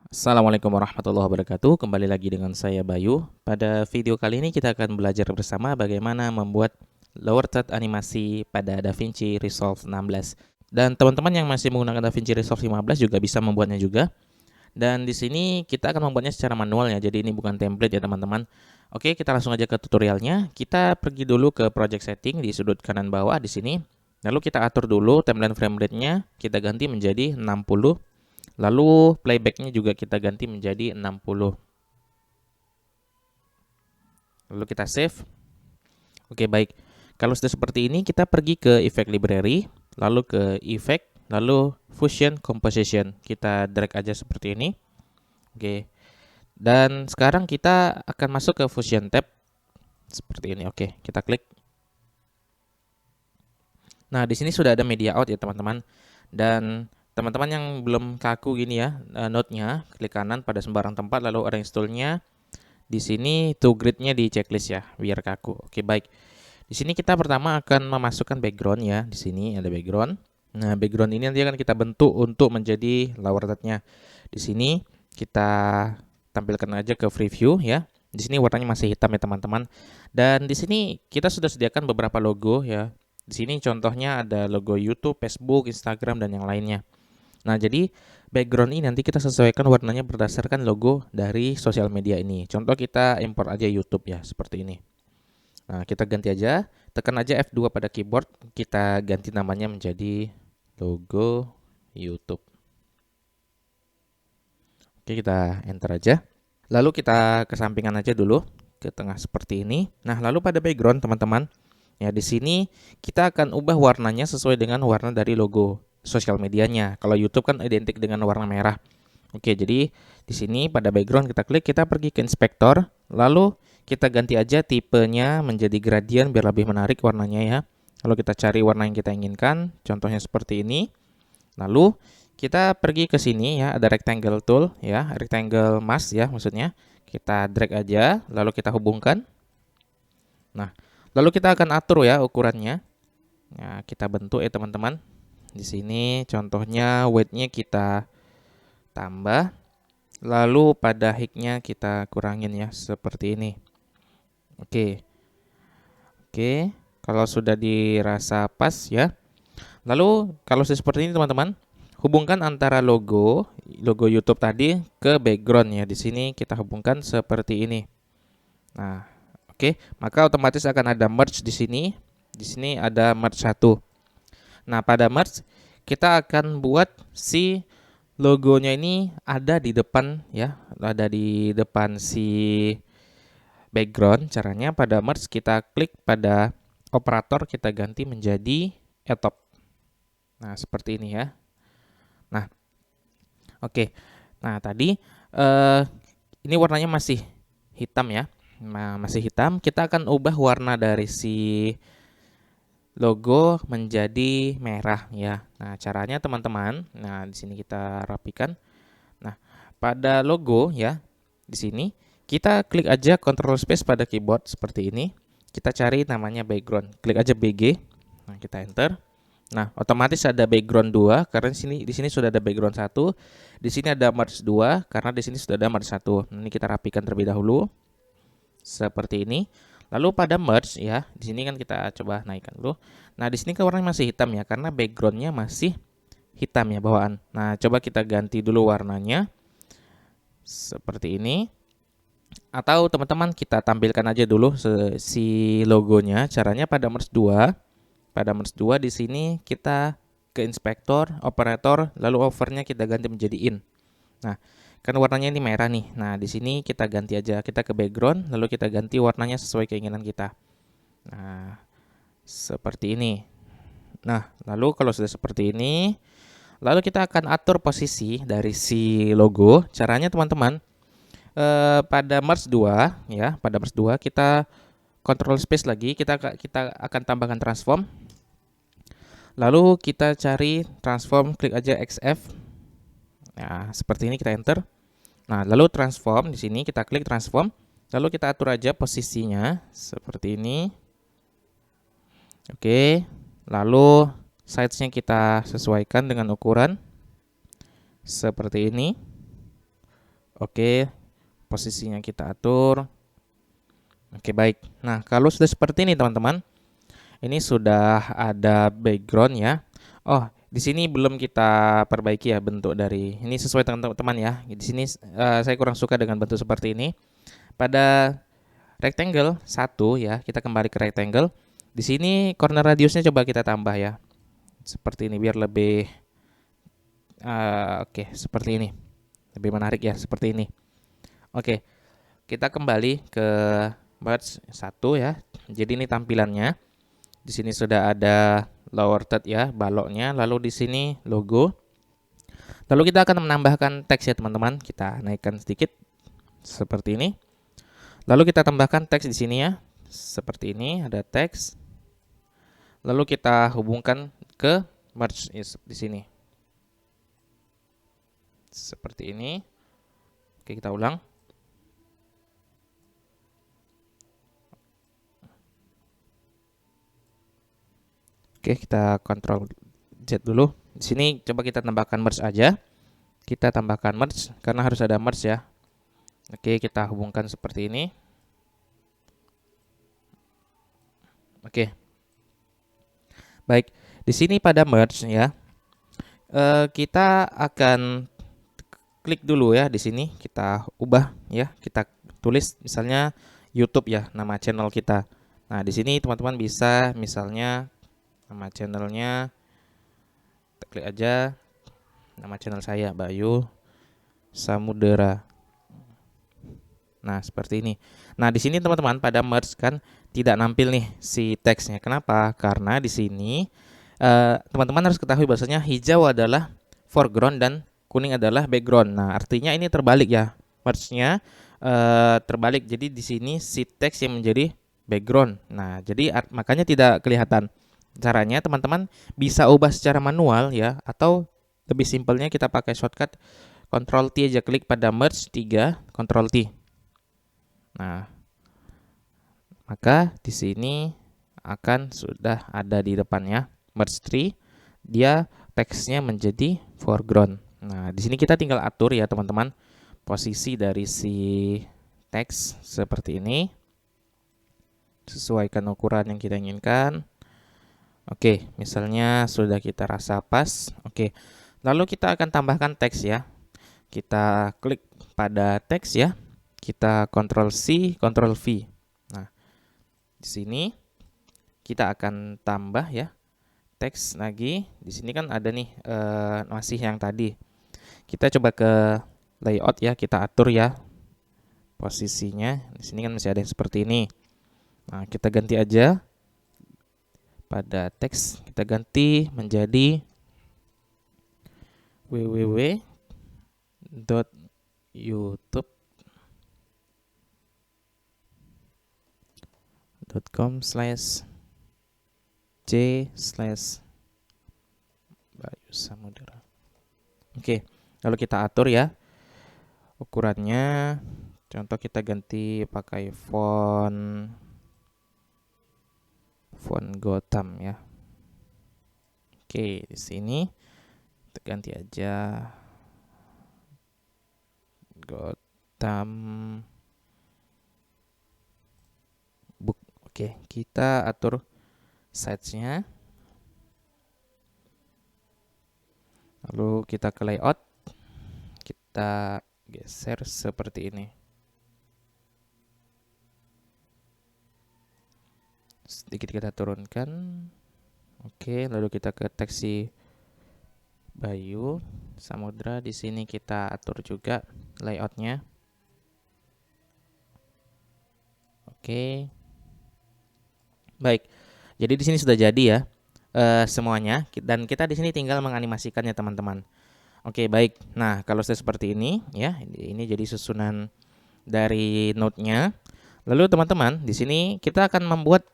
Assalamualaikum warahmatullahi wabarakatuh. Kembali lagi dengan saya Bayu. Pada video kali ini kita akan belajar bersama bagaimana membuat lower third animasi pada DaVinci Resolve 16. Dan teman-teman yang masih menggunakan DaVinci Resolve 15 juga bisa membuatnya juga. Dan di sini kita akan membuatnya secara manual ya. Jadi ini bukan template ya teman-teman. Oke, kita langsung aja ke tutorialnya. Kita pergi dulu ke project setting di sudut kanan bawah di sini. Lalu kita atur dulu timeline frame rate-nya, kita ganti menjadi 60. Lalu playbacknya juga kita ganti menjadi 60. Lalu kita save. Oke, baik. Kalau sudah seperti ini, kita pergi ke Effect Library, lalu ke Effect, lalu Fusion Composition. Kita drag aja seperti ini. Oke. Dan sekarang kita akan masuk ke Fusion tab seperti ini. Oke, kita klik. Nah, di sini sudah ada media out ya, teman-teman. Dan teman-teman yang belum kaku gini ya, node-nya, klik kanan pada sembarang tempat lalu arrange tool-nya. Di sini to grid-nya di checklist ya, biar kaku. Oke, baik. Di sini kita pertama akan memasukkan background ya. Di sini ada background. Nah, background ini nanti akan kita bentuk untuk menjadi lower third-nya. Di sini kita tampilkan aja ke preview ya. Di sini warnanya masih hitam ya, teman-teman. Dan di sini kita sudah sediakan beberapa logo ya. Di sini contohnya ada logo YouTube, Facebook, Instagram, dan yang lainnya. Nah, jadi background ini nanti kita sesuaikan warnanya berdasarkan logo dari sosial media ini. Contoh kita import aja YouTube ya, seperti ini. Nah, kita ganti aja, tekan aja F2 pada keyboard, kita ganti namanya menjadi logo YouTube. Oke, kita enter aja. Lalu kita kesampingan aja dulu, ke tengah seperti ini. Nah, lalu pada background teman-teman, ya di sini kita akan ubah warnanya sesuai dengan warna dari logo sosial medianya. Kalau YouTube kan identik dengan warna merah. Oke, jadi di sini pada background kita klik, kita pergi ke inspektor, lalu kita ganti aja tipenya menjadi gradient biar lebih menarik warnanya ya. Lalu kita cari warna yang kita inginkan, contohnya seperti ini. Lalu kita pergi ke sini ya, ada rectangle tool ya, rectangle mask ya maksudnya. Kita drag aja, lalu kita hubungkan. Nah, lalu kita akan atur ya ukurannya. Nah, kita bentuk ya teman-teman. Di sini contohnya weight-nya kita tambah. Lalu pada height-nya kita kurangin ya, seperti ini. Oke. Oke, kalau sudah dirasa pas ya. Lalu kalau sudah seperti ini teman-teman, hubungkan antara logo YouTube tadi ke background ya. Di sini kita hubungkan seperti ini. Nah, oke, maka otomatis akan ada merge di sini. Di sini ada merge satu. Nah, pada merge kita akan buat si logonya ini ada di depan ya, ada di depan si background. Caranya pada merge kita klik pada operator, kita ganti menjadi atop. Nah, seperti ini ya. Nah, oke. Nah, tadi ini warnanya masih hitam ya. Nah, masih hitam. Kita akan ubah warna dari si logo menjadi merah ya. Nah, caranya teman-teman, nah di sini kita rapikan. Nah, pada logo ya, di sini kita klik aja Ctrl Space pada keyboard seperti ini. Kita cari namanya background. Klik aja BG. Nah, kita enter. Nah, otomatis ada background 2 karena di sini sudah ada background 1. Di sini ada merge 2 karena di sini sudah ada merge 1. Ini kita rapikan terlebih dahulu. Seperti ini. Lalu pada merge ya, di sini kan kita coba naikkan dulu. Nah, di sini kan warnanya masih hitam ya karena backgroundnya masih hitam ya bawaan. Nah, coba kita ganti dulu warnanya. Seperti ini. Atau teman-teman kita tampilkan aja dulu si logonya. Caranya pada merge 2. Pada merge 2 di sini kita ke inspektor, operator, lalu overnya kita ganti menjadi in. Nah, kan warnanya ini merah nih. Nah, di sini kita ganti aja. Kita ke background, lalu kita ganti warnanya sesuai keinginan kita. Nah, seperti ini. Nah, lalu kalau sudah seperti ini, lalu kita akan atur posisi dari si logo. Caranya teman-teman, pada merge 2 ya, pada merge 2 kita control space lagi, kita akan tambahkan transform. Lalu kita cari transform, klik aja XF. Nah, seperti ini kita enter. Nah, lalu transform di sini kita klik transform, lalu kita atur aja posisinya seperti ini. Oke. Lalu size-nya kita sesuaikan dengan ukuran seperti ini. Oke, posisinya kita atur. Oke, baik. Nah, kalau sudah seperti ini teman-teman, ini sudah ada background ya. Oh, di sini belum kita perbaiki ya bentuk dari ini sesuai dengan teman-teman ya. Di sini saya kurang suka dengan bentuk seperti ini. Pada rectangle 1 ya, kita kembali ke rectangle. Di sini corner radiusnya coba kita tambah ya. Seperti ini biar lebih oke, seperti ini. Lebih menarik ya, seperti ini. Oke, kita kembali ke merge 1 ya. Jadi ini tampilannya. Di sini sudah ada lower third ya, baloknya. Lalu di sini logo. Lalu kita akan menambahkan teks ya teman-teman. Kita naikkan sedikit seperti ini. Lalu kita tambahkan teks di sini ya. Seperti ini ada teks. Lalu kita hubungkan ke merge di sini. Seperti ini. Oke, kita ulang. Oke, kita Ctrl Z dulu. Di sini coba kita tambahkan merge aja. Kita tambahkan merge karena harus ada merge ya. Oke, kita hubungkan seperti ini. Oke. Baik, di sini pada merge ya. Kita akan klik dulu ya di sini. Kita ubah ya. Kita tulis misalnya YouTube ya, nama channel kita. Nah, di sini teman-teman bisa misalnya nama channelnya, kita klik aja nama channel saya Bayu Samudera. Nah, seperti ini. Nah, di sini teman-teman pada merge kan tidak nampil nih si teksnya. Kenapa? Karena di sini teman-teman harus ketahui bahwasanya hijau adalah foreground dan kuning adalah background. Nah, artinya ini terbalik ya. Merge-nya terbalik. Jadi di sini si teks yang menjadi background. Nah, jadi makanya tidak kelihatan. Caranya teman-teman bisa ubah secara manual ya, atau lebih simpelnya kita pakai shortcut Ctrl T aja, klik pada merge 3, Ctrl T. Nah, maka di sini akan sudah ada di depannya merge 3, dia teksnya menjadi foreground. Nah, di sini kita tinggal atur ya teman-teman posisi dari si teks seperti ini. Sesuaikan ukuran yang kita inginkan. Oke, misalnya sudah kita rasa pas. Oke, lalu kita akan tambahkan teks ya. Kita klik pada teks ya. Kita Ctrl C, Ctrl V. Nah, di sini kita akan tambah ya teks lagi. Di sini kan ada nih masih yang tadi. Kita coba ke layout ya, kita atur ya posisinya. Di sini kan masih ada yang seperti ini. Nah, kita ganti aja. Pada teks kita ganti menjadi www.youtube.com/c/Bayu Samudera. Oke, lalu kita atur ya ukurannya. Contoh kita ganti pakai font Gotham ya. Oke, di sini kita ganti aja Gotham book. Oke, kita atur size-nya. Lalu kita ke layout. Kita geser seperti ini. Sedikit kita turunkan. Oke, lalu kita ke teks si Bayu Samudra. Di sini kita atur juga layoutnya. Oke. Baik. Jadi di sini sudah jadi ya semuanya, dan kita di sini tinggal menganimasikannya teman-teman. Oke, baik. Nah, kalau sudah seperti ini ya, ini jadi susunan dari node-nya. Lalu teman-teman, di sini kita akan membuat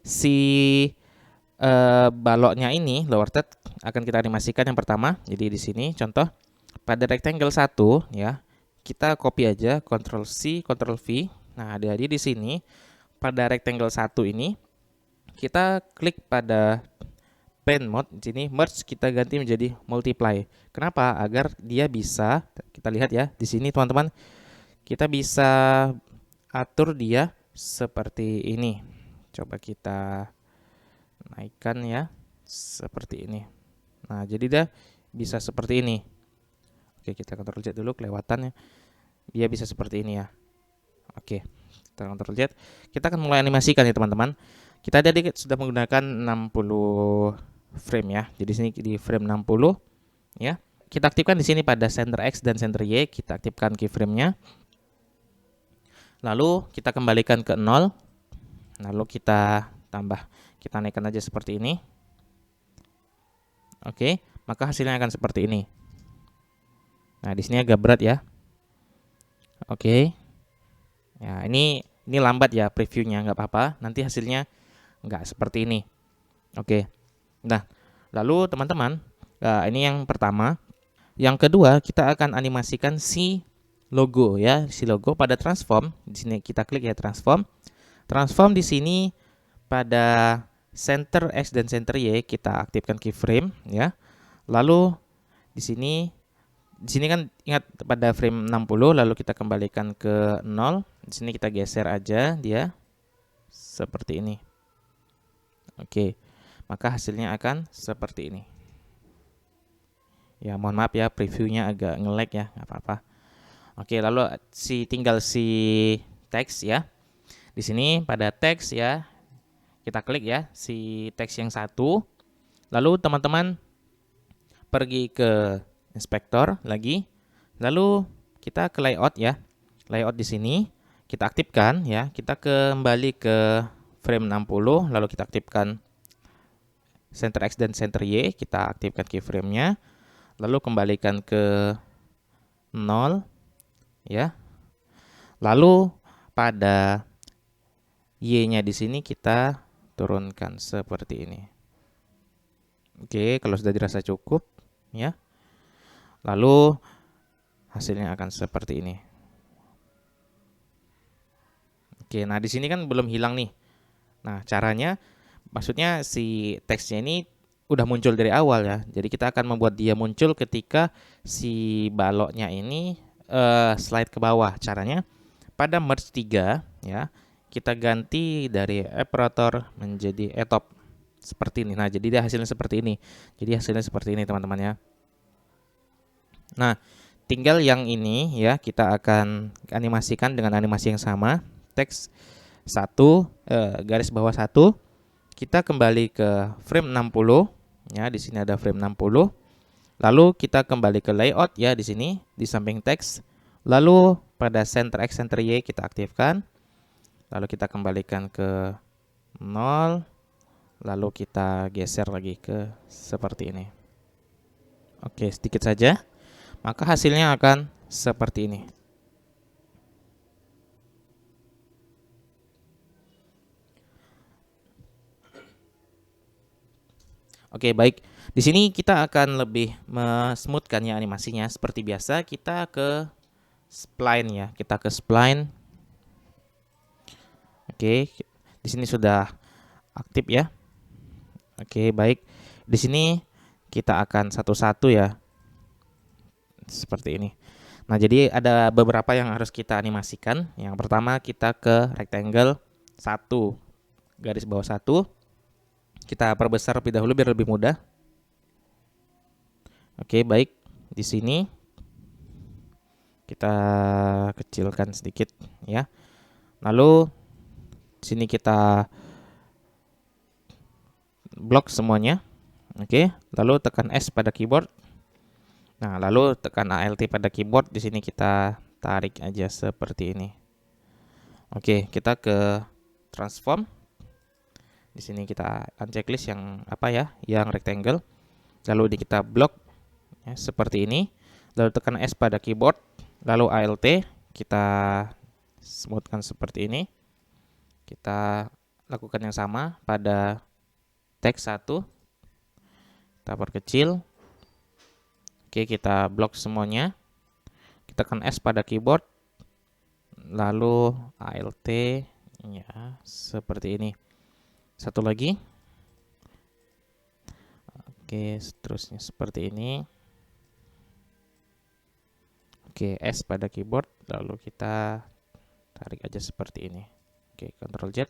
si baloknya ini lower third akan kita animasikan yang pertama. Jadi di sini contoh pada rectangle 1 ya, kita copy aja Ctrl C Ctrl V. Nah, jadi di sini pada rectangle 1 ini kita klik pada pen mode. Di sini merge kita ganti menjadi multiply. Kenapa? Agar dia bisa, kita lihat ya di sini teman-teman, kita bisa atur dia seperti ini. Coba kita naikkan ya, seperti ini. Nah, jadi dia bisa seperti ini. Oke, kita Ctrl Z dulu kelewatan ya. Dia bisa seperti ini ya. Oke, kita Ctrl Z. Kita akan mulai animasikan ya teman-teman. Kita tadi sudah menggunakan 60 frame ya. Jadi sini di frame 60 ya. Kita aktifkan di sini pada center X dan center Y. Kita aktifkan keyframe-nya. Lalu kita kembalikan ke 0. Lalu kita naikkan aja seperti ini. Oke, maka hasilnya akan seperti ini. Nah, di sini agak berat ya. Oke. Ya, ini lambat ya previewnya, nggak apa-apa. Nanti hasilnya nggak seperti ini. Oke. Nah, lalu teman-teman, ini yang pertama. Yang kedua, kita akan animasikan si logo ya, si logo pada transform. Di sini kita klik ya transform. Transform di sini pada center X dan center Y kita aktifkan keyframe ya. Lalu di sini kan ingat pada frame 60, lalu kita kembalikan ke 0. Di sini kita geser aja dia seperti ini. Oke. Maka hasilnya akan seperti ini. Ya, mohon maaf ya previewnya agak nge-lag ya, nggak apa-apa. Oke, lalu tinggal si teks ya. Di sini pada teks ya, kita klik ya si teks yang satu. Lalu teman-teman pergi ke inspektor lagi. Lalu kita ke layout ya. Layout di sini kita aktifkan ya. Kita kembali ke frame 60, lalu kita aktifkan center X dan center Y, kita aktifkan keyframe-nya. Lalu kembalikan ke 0 ya. Lalu pada Y-nya di sini kita turunkan seperti ini. Oke, kalau sudah dirasa cukup ya. Lalu hasilnya akan seperti ini. Oke, nah di sini kan belum hilang nih. Nah, caranya maksudnya si teksnya ini udah muncul dari awal ya. Jadi kita akan membuat dia muncul ketika si baloknya ini slide ke bawah. Caranya pada merge 3 ya, kita ganti dari operator menjadi etop seperti ini. Nah, jadi dia hasilnya seperti ini. Jadi hasilnya seperti ini teman-teman ya. Nah, tinggal yang ini ya, kita akan animasikan dengan animasi yang sama. Teks 1 garis bawah 1. Kita kembali ke frame 60 ya, di sini ada frame 60. Lalu kita kembali ke layout ya, di sini di samping teks. Lalu pada center X center Y kita aktifkan. Lalu kita kembalikan ke 0. Lalu kita geser lagi ke seperti ini. Oke, sedikit saja. Maka hasilnya akan seperti ini. Oke, baik. Di sini kita akan lebih smoothkan ya animasinya. Seperti biasa, kita ke spline ya. Kita ke spline. Oke, di sini sudah aktif ya. Oke, baik. Di sini kita akan satu-satu ya. Seperti ini. Nah, jadi ada beberapa yang harus kita animasikan. Yang pertama kita ke rectangle 1, garis bawah 1. Kita perbesar lebih dahulu biar lebih mudah. Oke, baik. Di sini kita kecilkan sedikit ya. Lalu di sini kita blok semuanya. Oke, lalu tekan S pada keyboard. Nah, lalu tekan ALT pada keyboard. Di sini kita tarik aja seperti ini. Oke, kita ke transform. Di sini kita unchecklist yang apa ya, yang rectangle. Lalu kita blok ya, seperti ini. Lalu tekan S pada keyboard. Lalu ALT kita smoothkan seperti ini. Kita lakukan yang sama pada teks 1. Kita perkecil. Oke, kita blok semuanya. Kita tekan S pada keyboard. Lalu ALT ya, seperti ini. Satu lagi. Oke, seterusnya seperti ini. Oke, S pada keyboard, lalu kita tarik aja seperti ini. Oke, Ctrl Z.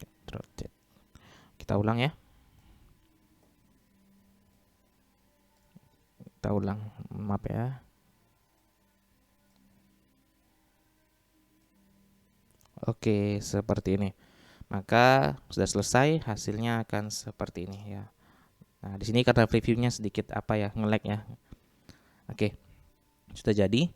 Ctrl Z. Kita ulang ya. Kita ulang, maaf ya. Oke, seperti ini. Maka sudah selesai, hasilnya akan seperti ini ya. Nah, di sini karena previewnya sedikit nge-lag ya. Oke, sudah jadi.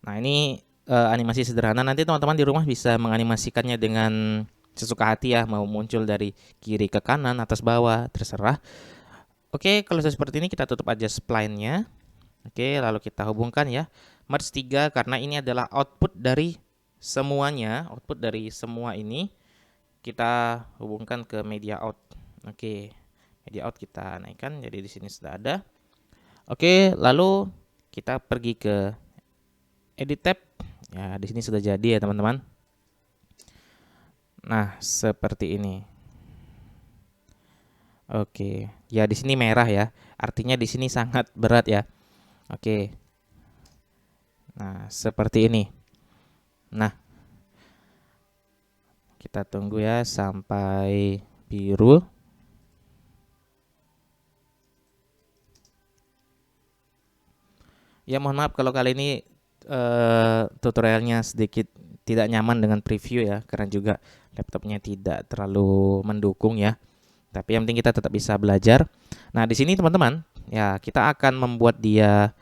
Nah, ini animasi sederhana. Nanti teman-teman di rumah bisa menganimasikannya dengan sesuka hati ya, mau muncul dari kiri ke kanan, atas bawah, terserah. Oke, kalau sudah seperti ini kita tutup aja spline-nya. Oke, lalu kita hubungkan ya. Merge 3 karena ini adalah output dari semuanya, output dari semua ini kita hubungkan ke media out. Oke, media out kita naikkan, jadi di sini sudah ada. Oke, lalu kita pergi ke edit tab. Ya, di sini sudah jadi ya teman-teman. Nah, seperti ini. Oke, ya di sini merah ya. Artinya di sini sangat berat ya. Oke. Nah, seperti ini. Nah, kita tunggu ya sampai biru. Ya, mohon maaf kalau kali ini tutorialnya sedikit tidak nyaman dengan preview ya, karena juga laptopnya tidak terlalu mendukung ya. Tapi yang penting kita tetap bisa belajar. Nah, di sini teman-teman, ya kita akan membuat dia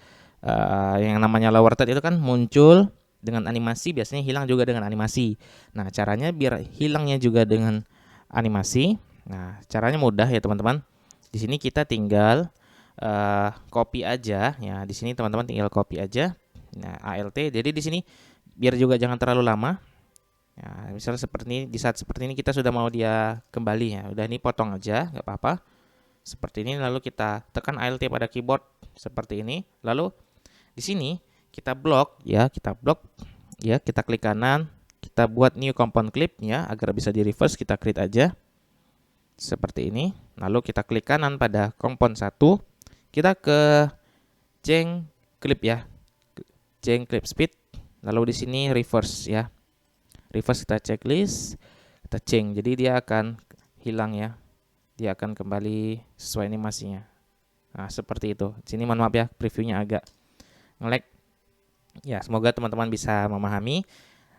yang namanya lower third itu kan muncul dengan animasi, biasanya hilang juga dengan animasi. Nah, caranya biar hilangnya juga dengan animasi. Nah, caranya mudah ya teman-teman. Di sini kita tinggal copy aja ya. Di sini teman-teman tinggal copy aja. Nah, ALT. Jadi di sini biar juga jangan terlalu lama. Ya, misalnya seperti ini, di saat seperti ini kita sudah mau dia kembali ya. Udah, ini potong aja, nggak apa-apa. Seperti ini, lalu kita tekan ALT pada keyboard seperti ini. Lalu di sini kita blok ya, kita klik kanan, kita buat new compound clip ya, agar bisa di reverse kita create aja. Seperti ini. Lalu kita klik kanan pada compound 1, kita ke change clip ya. Change clip speed. Lalu di sini reverse ya. Reverse kita checklist, kita change, jadi dia akan hilang ya, dia akan kembali sesuai animasinya. Nah, seperti itu. Sini mohon maaf ya, previewnya agak nge-lag ya, semoga teman-teman bisa memahami.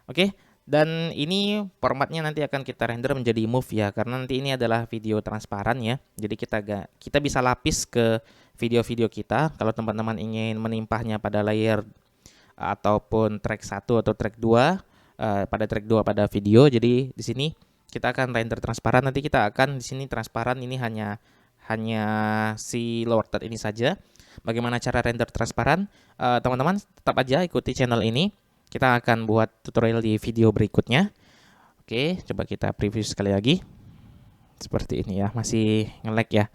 Oke, dan ini formatnya nanti akan kita render menjadi move ya, karena nanti ini adalah video transparan ya, jadi kita bisa lapis ke video-video kita. Kalau teman-teman ingin menimpahnya pada layer ataupun track 1 atau track 2, pada track 2 pada video. Jadi di sini kita akan render transparan. Nanti kita akan di sini transparan ini hanya si lower third ini saja. Bagaimana cara render transparan? Teman-teman tetap aja ikuti channel ini. Kita akan buat tutorial di video berikutnya. Oke, coba kita preview sekali lagi. Seperti ini ya, masih nge-lag ya.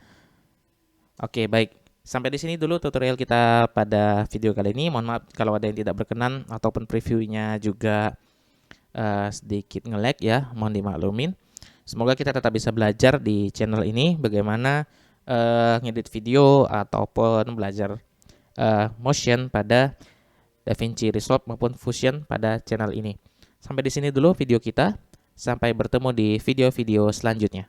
Oke, baik. Sampai di sini dulu tutorial kita pada video kali ini. Mohon maaf kalau ada yang tidak berkenan ataupun previewnya juga sedikit nge-lag ya, mohon dimaklumin. Semoga kita tetap bisa belajar di channel ini bagaimana ngedit video ataupun belajar motion pada DaVinci Resolve maupun Fusion pada channel ini. Sampai di sini dulu video kita. Sampai bertemu di video-video selanjutnya.